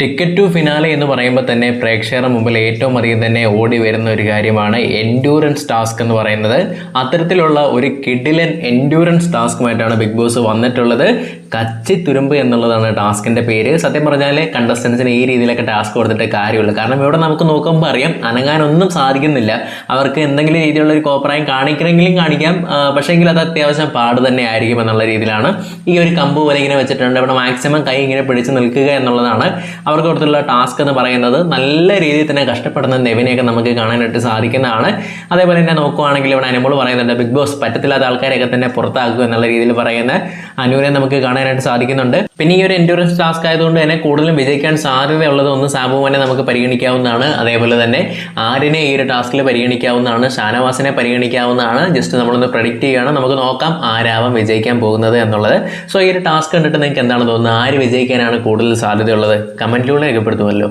Ticket to finale എന്ന് പറയുമ്പോൾ തന്നെ പ്രേക്ഷകരുടെ മുമ്പിൽ ഏറ്റവും അധികം തന്നെ ഓടി വരുന്ന ഒരു കാര്യമാണ് എൻഡ്യൂറൻസ് ടാസ്ക് എന്ന് പറയുന്നത്. അത്തരത്തിലുള്ള ഒരു കിഡിലൻ എൻഡ്യൂറൻസ് ടാസ്കുമായിട്ടാണ് ബിഗ് ബോസ് വന്നിട്ടുള്ളത്. കച്ചിത്തുരുമ്പ് എന്നുള്ളതാണ് ടാസ്കിൻ്റെ പേര്. സത്യം പറഞ്ഞാൽ കണ്ടസ്റ്റൻസിന് ഈ രീതിയിലൊക്കെ ടാസ്ക് കൊടുത്തിട്ട് കാര്യമുള്ളൂ. കാരണം ഇവിടെ നമുക്ക് നോക്കുമ്പോൾ അറിയാം അനങ്ങാനൊന്നും സാധിക്കുന്നില്ല. അവർക്ക് എന്തെങ്കിലും രീതിയിലുള്ള ഒരു കോപ്രായം കാണിക്കണമെങ്കിലും കാണിക്കാം, പക്ഷേങ്കിൽ അത് അത്യാവശ്യം പാട് തന്നെ ആയിരിക്കും എന്നുള്ള രീതിയിലാണ് ഈ ഒരു കമ്പ് പോലെ ഇങ്ങനെ വെച്ചിട്ടുണ്ട്. ഇവിടെ മാക്സിമം കൈ ഇങ്ങനെ പിടിച്ച് നിൽക്കുക എന്നുള്ളതാണ് അവർക്ക് കൊടുത്തുള്ള ടാസ്ക് എന്ന് പറയുന്നത്. നല്ല രീതിയിൽ തന്നെ കഷ്ടപ്പെടുന്ന നെവിനെയൊക്കെ നമുക്ക് കാണാനായിട്ട് സാധിക്കുന്നതാണ്. അതേപോലെ തന്നെ നോക്കുവാണെങ്കിൽ ഇവിടെ അനുമോൾ പറയുന്നുണ്ട് ബിഗ് ബോസ് പറ്റത്തില്ലാത്ത ആൾക്കാരെയൊക്കെ തന്നെ പുറത്താക്കുക എന്നുള്ള രീതിയിൽ പറയുന്ന അനുവിനെ നമുക്ക് കാണാനായിട്ട് സാധിക്കുന്നുണ്ട്. പിന്നെ ഈ ഒരു എൻഡ്യൂറൻസ് ടാസ്ക് ആയതുകൊണ്ട് തന്നെ കൂടുതലും വിജയിക്കാൻ സാധ്യതയുള്ളത് ഒന്ന് സാബുവിനെ നമുക്ക് പരിഗണിക്കാവുന്നതാണ്. അതേപോലെ തന്നെ ആരിനെ ഈ ഒരു ടാസ്കിൽ പരിഗണിക്കാവുന്നതാണ്, ഷാനവാസിനെ പരിഗണിക്കാവുന്നതാണ്. ജസ്റ്റ് നമ്മളൊന്ന് പ്രെഡിക്റ്റ് ചെയ്യുകയാണ്, നമുക്ക് നോക്കാം ആരാവാം വിജയിക്കാൻ പോകുന്നത് എന്നുള്ളത്. സോ ഈ ഒരു ടാസ്ക് കണ്ടിട്ട് നിങ്ങൾക്ക് എന്താണ് തോന്നുന്നത്, ആര് വിജയിക്കാനാണ് കൂടുതൽ സാധ്യതയുള്ളത്? കമൻറ്റിലൂടെ രേഖപ്പെടുത്തുമല്ലോ.